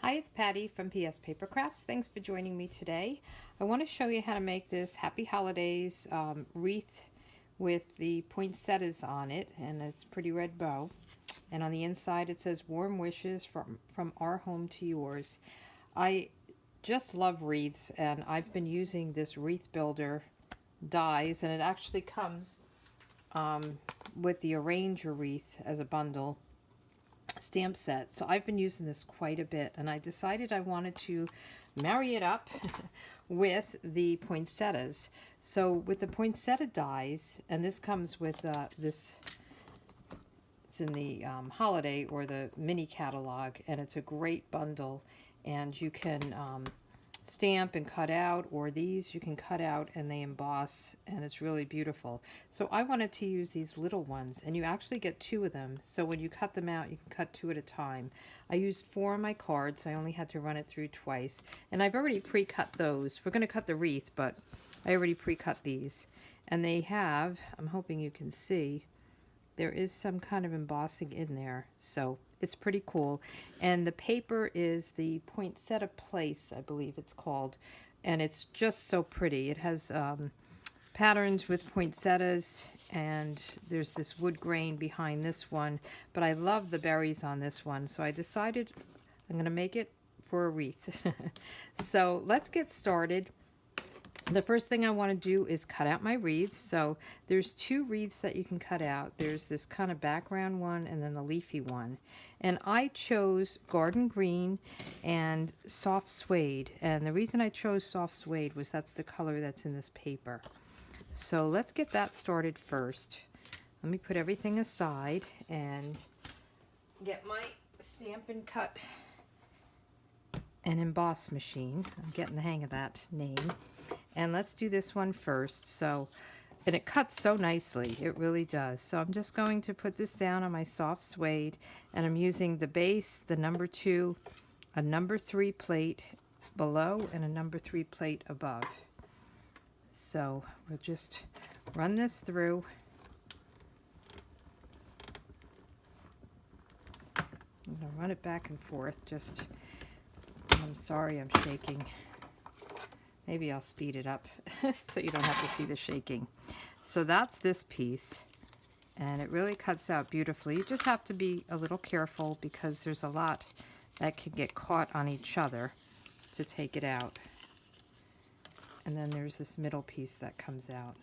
Hi, it's Patty from PS Paper Crafts. Thanks for joining me today. I want to show you how to make this Happy Holidays wreath with the poinsettias on it, and it's a pretty red bow. And on the inside it says warm wishes from our home to yours. I just love wreaths, and I've been using this wreath builder dies, and it actually comes with the arranger wreath as a bundle stamp set. So I've been using this quite a bit, and I decided I wanted to marry it up with the poinsettias. So with the poinsettia dies, and this comes with this, it's in the holiday or the mini catalog, and it's a great bundle, and you can stamp and cut out, or these you can cut out and they emboss, and it's really beautiful. So I wanted to use these little ones, and you actually get two of them, so when you cut them out you can cut two at a time. I used 4 on my cards, so I only had to run it through twice, and I've already pre-cut those. We're going to cut the wreath, but I already pre-cut these, and they have, I'm hoping you can see, there is some kind of embossing in there, so it's pretty cool. And the paper is the Poinsettia Place, I believe it's called, and it's just so pretty. It has patterns with poinsettias, and there's this wood grain behind this one, but I love the berries on this one, so I decided I'm going to make it for a wreath. So let's get started. The first thing I want to do is cut out my wreaths. So there's 2 wreaths that you can cut out. There's this kind of background one and then the leafy one. And I chose garden green and soft suede. And the reason I chose soft suede was that's the color that's in this paper. So let's get that started first. Let me put everything aside and get my Stampin' Cut and emboss machine. I'm getting the hang of that name. And let's do this one first. So, and it cuts so nicely, it really does. So I'm just going to put this down on my soft suede, and I'm using the base, the number 2, a number 3 plate below, and a number 3 plate above. So we'll just run this through. I'm going to run it back and forth. I'm sorry I'm shaking. Maybe I'll speed it up so you don't have to see the shaking. So that's this piece, and it really cuts out beautifully. You just have to be a little careful because there's a lot that can get caught on each other to take it out. And then there's this middle piece that comes out.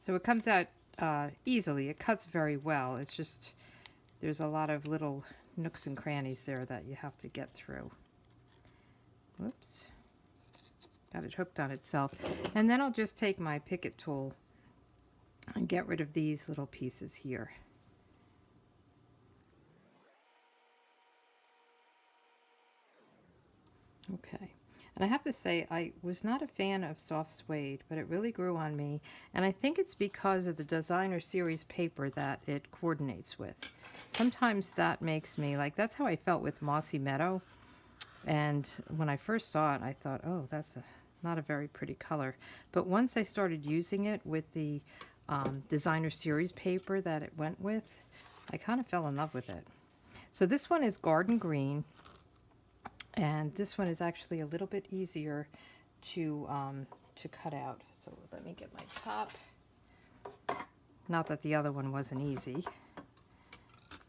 So it comes out easily. It cuts very well. It's just there's a lot of little nooks and crannies there that you have to get through. Whoops, got it hooked on itself. And then I'll just take my Picket tool and get rid of these little pieces here. Okay, and I have to say I was not a fan of soft suede, but it really grew on me, and I think it's because of the designer series paper that it coordinates with. Sometimes that makes me, like, that's how I felt with Mossy Meadow. And when I first saw it, I thought, oh, that's not a very pretty color. But once I started using it with the designer series paper that it went with, I kind of fell in love with it. So this one is garden green, and this one is actually a little bit easier to cut out. So let me get my top. Not that the other one wasn't easy,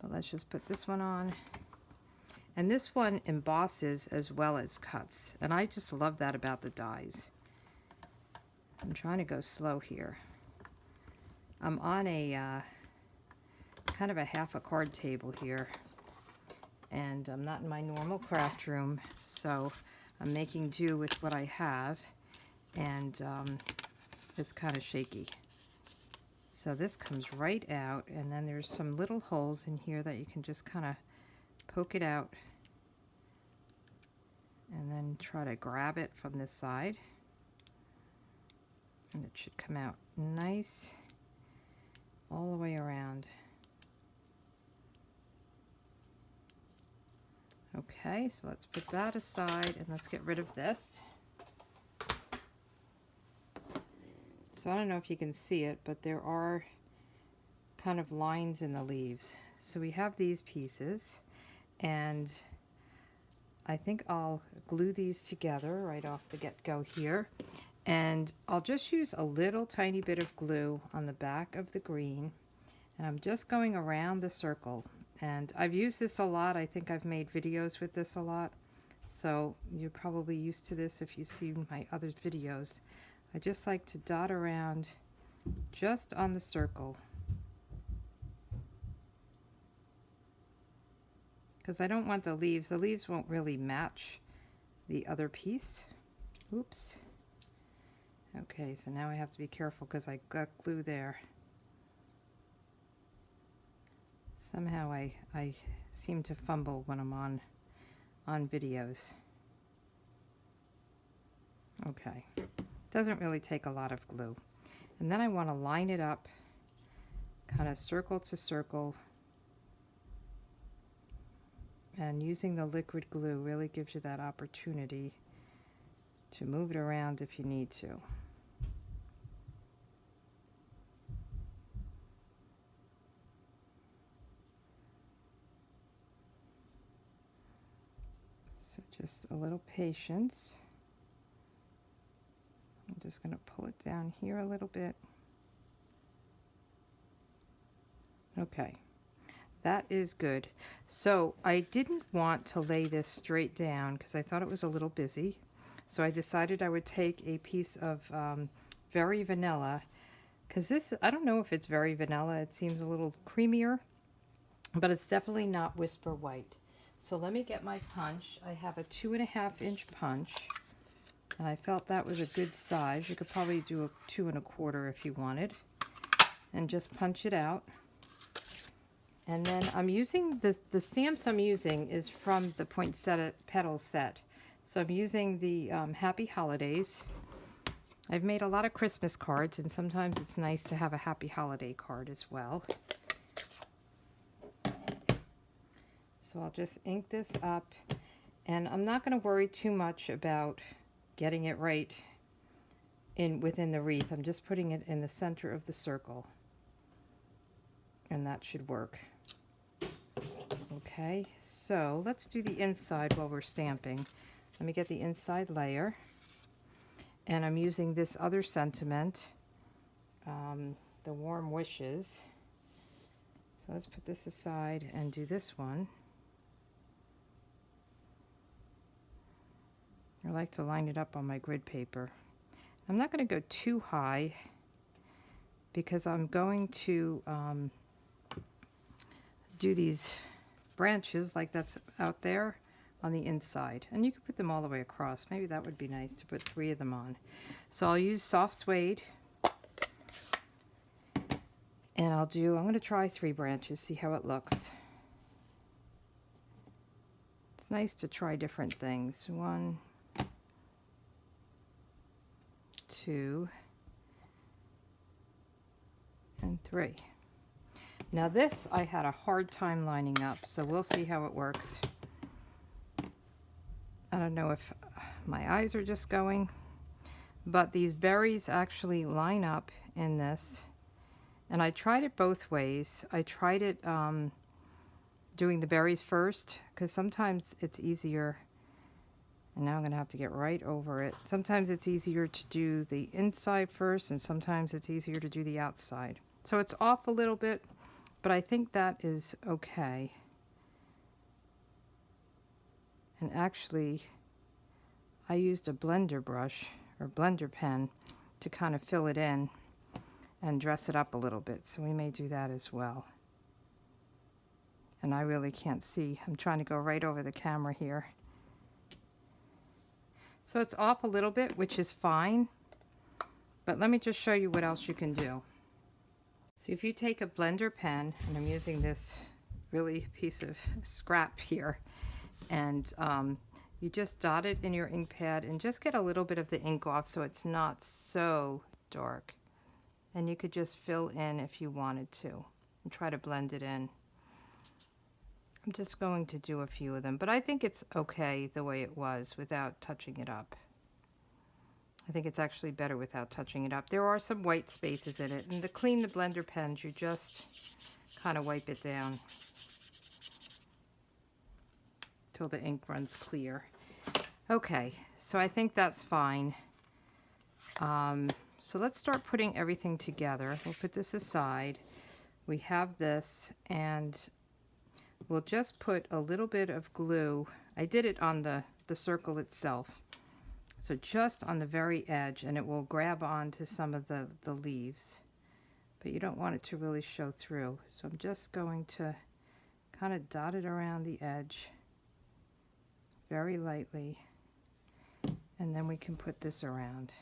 but let's just put this one on. And this one embosses as well as cuts. And I just love that about the dies. I'm trying to go slow here. I'm on a kind of a half a card table here. And I'm not in my normal craft room. So I'm making do with what I have. And it's kind of shaky. So this comes right out. And then there's some little holes in here that you can just kind of poke it out and then try to grab it from this side, and it should come out nice all the way around. Okay, so let's put that aside and let's get rid of this. So I don't know if you can see it, but there are kind of lines in the leaves. So we have these pieces, And I think I'll glue these together right off the get-go here. And I'll just use a little tiny bit of glue on the back of the green. And I'm just going around the circle. And I've used this a lot. I think I've made videos with this a lot. So you're probably used to this if you see my other videos. I just like to dot around just on the circle, because I don't want the leaves. The leaves won't really match the other piece. Oops. Okay, so now I have to be careful because I got glue there. Somehow I seem to fumble when I'm on videos. Okay, doesn't really take a lot of glue. And then I want to line it up kind of circle to circle, and using the liquid glue really gives you that opportunity to move it around if you need to. So just a little patience. I'm just going to pull it down here a little bit. Okay, that is good. So I didn't want to lay this straight down because I thought it was a little busy. So I decided I would take a piece of Very Vanilla, because this, I don't know if it's Very Vanilla. It seems a little creamier, but it's definitely not Whisper White. So let me get my punch. I have a 2.5-inch punch, and I felt that was a good size. You could probably do a 2 1/4 if you wanted, and just punch it out. And then I'm using the stamps I'm using is from the Poinsettia Petals set. So I'm using the Happy Holidays. I've made a lot of Christmas cards, and sometimes it's nice to have a Happy Holiday card as well. So I'll just ink this up, and I'm not going to worry too much about getting it right within the wreath. I'm just putting it in the center of the circle, and that should work. Okay, so let's do the inside while we're stamping. Let me get the inside layer, and I'm using this other sentiment, the Warm Wishes. So let's put this aside and do this one. I like to line it up on my grid paper. I'm not going to go too high because I'm going to do these branches like that's out there on the inside, and you could put them all the way across. Maybe that would be nice to put 3 of them on. So I'll use soft suede, and I'm going to try 3 branches, see how it looks. It's nice to try different things. 1, 2, and 3. Now this I had a hard time lining up, so we'll see how it works. I don't know if my eyes are just going, but these berries actually line up in this. And I tried it both ways. I tried it doing the berries first, because sometimes it's easier, and now I'm going to have to get right over it. Sometimes it's easier to do the inside first, and sometimes it's easier to do the outside. So it's off a little bit, but I think that is okay. And actually, I used a blender brush or blender pen to kind of fill it in and dress it up a little bit. So we may do that as well. And I really can't see. I'm trying to go right over the camera here. So it's off a little bit, which is fine. But let me just show you what else you can do. So if you take a blender pen, and I'm using this really piece of scrap here, and you just dot it in your ink pad and just get a little bit of the ink off so it's not so dark. And you could just fill in if you wanted to and try to blend it in. I'm just going to do a few of them, but I think it's okay the way it was without touching it up. I think it's actually better without touching it up. There are some white spaces in it, and to clean the blender pens, you just kind of wipe it down. till the ink runs clear. Okay, so I think that's fine. So let's start putting everything together. We'll put this aside. We have this, and we'll just put a little bit of glue. I did it on the circle itself. So just on the very edge, and it will grab onto some of the leaves. But you don't want it to really show through. So I'm just going to kind of dot it around the edge very lightly. And then we can put this around.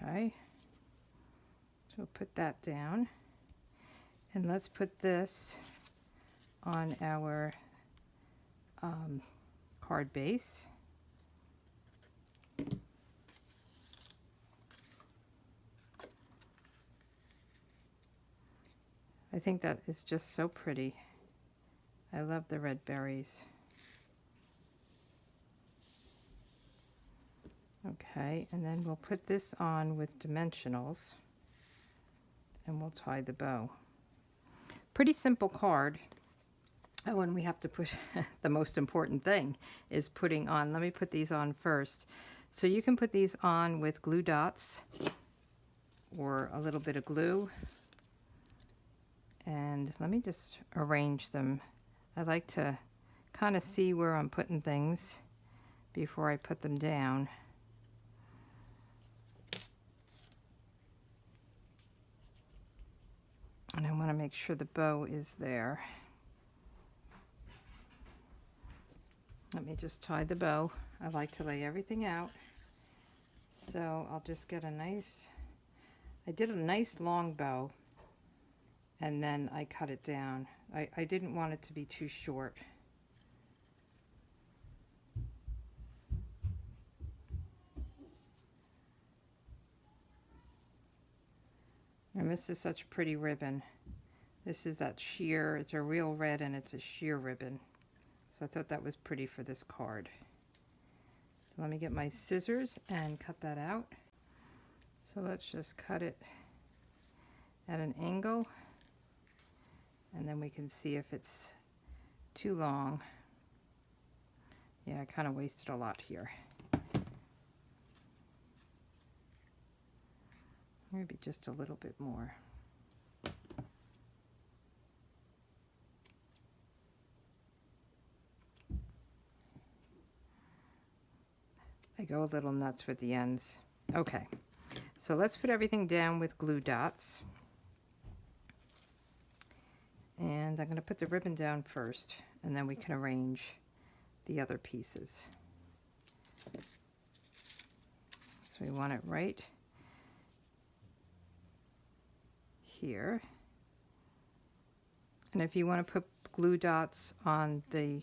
Okay, so put that down, and let's put this on our card base. I think that is just so pretty. I love the red berries. Okay, and then we'll put this on with dimensionals, and we'll tie the bow. Pretty simple card. Oh, and we have to put the most important thing is putting on. Let me put these on first. So you can put these on with glue dots or a little bit of glue. And let me just arrange them. I like to kind of see where I'm putting things before I put them down. And I want to make sure the bow is there. Let me just tie the bow. I like to lay everything out. So I'll just get a nice, I did a nice long bow, and then I cut it down. I didn't want it to be too short. And this is such a pretty ribbon. This is that sheer, it's a real red and it's a sheer ribbon. So I thought that was pretty for this card. So let me get my scissors and cut that out. So let's just cut it at an angle, and then we can see if it's too long. Yeah, I kind of wasted a lot here. Maybe just a little bit more. I go a little nuts with the ends. Okay, so let's put everything down with glue dots. And I'm going to put the ribbon down first, and then we can arrange the other pieces. So we want it right here. And if you want to put glue dots on the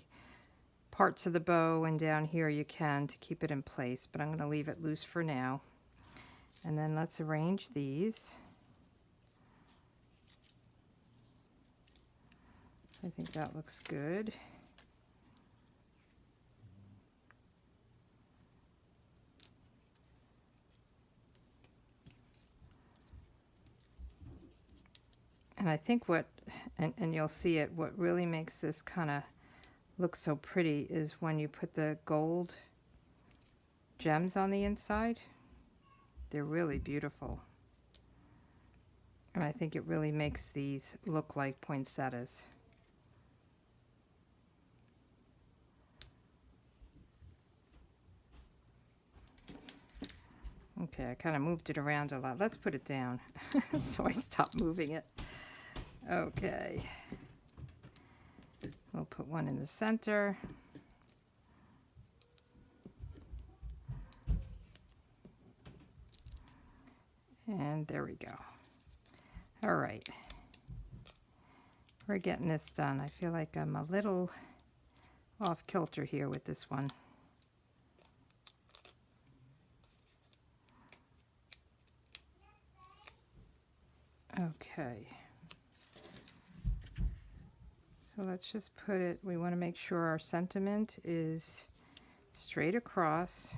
parts of the bow and down here, you can, to keep it in place, but I'm going to leave it loose for now. And then let's arrange these. I think that looks good. And I think what, and you'll see it, what really makes this kind of look so pretty is when you put the gold gems on the inside. They're really beautiful. And I think it really makes these look like poinsettias. Okay, I kind of moved it around a lot. Let's put it down so I stop moving it. Okay. We'll put one in the center. And there we go. All right. We're getting this done. I feel like I'm a little off kilter here with this one. Okay. So let's just put it, we want to make sure our sentiment is straight across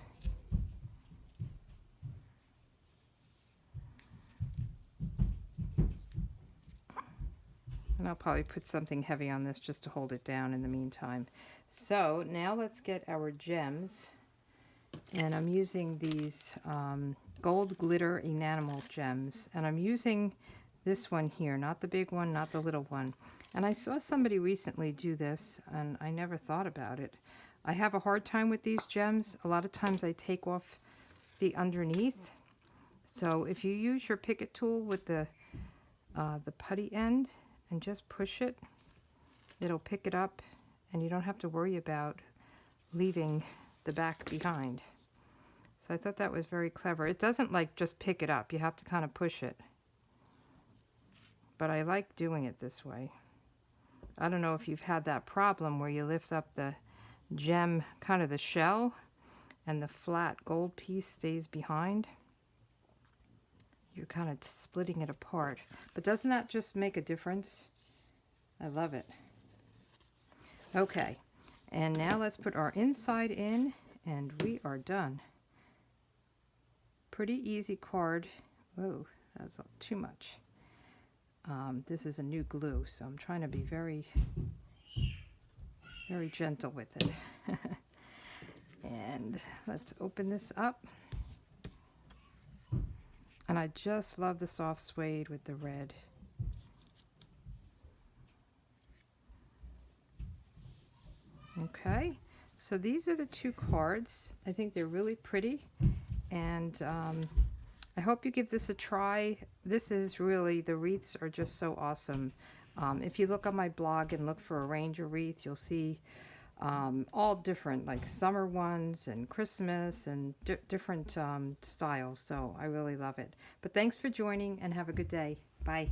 And I'll probably put something heavy on this just to hold it down in the meantime. So now let's get our gems. And I'm using these gold glitter enamel gems. And I'm using this one here, not the big one, not the little one. And I saw somebody recently do this, and I never thought about it. I have a hard time with these gems. A lot of times I take off the underneath. So if you use your Picket tool with the putty end and just push it, it'll pick it up, and you don't have to worry about leaving the back behind. So I thought that was very clever. It doesn't like just pick it up. You have to kind of push it. But I like doing it this way. I don't know if you've had that problem where you lift up the gem, kind of the shell, and the flat gold piece stays behind. You're kind of splitting it apart. But doesn't that just make a difference? I love it. Okay, and now let's put our inside in, and we are done. Pretty easy card. Whoa, that's too much. This is a new glue, so I'm trying to be very, very gentle with it. And let's open this up. And I just love the soft suede with the red. Okay, so these are the two cards. I think they're really pretty, and I hope you give this a try. This is really, the wreaths are just so awesome. If you look on my blog and look for Arrange a Wreath, you'll see all different, like summer ones and Christmas and different styles. So I really love it. But thanks for joining, and have a good day. Bye.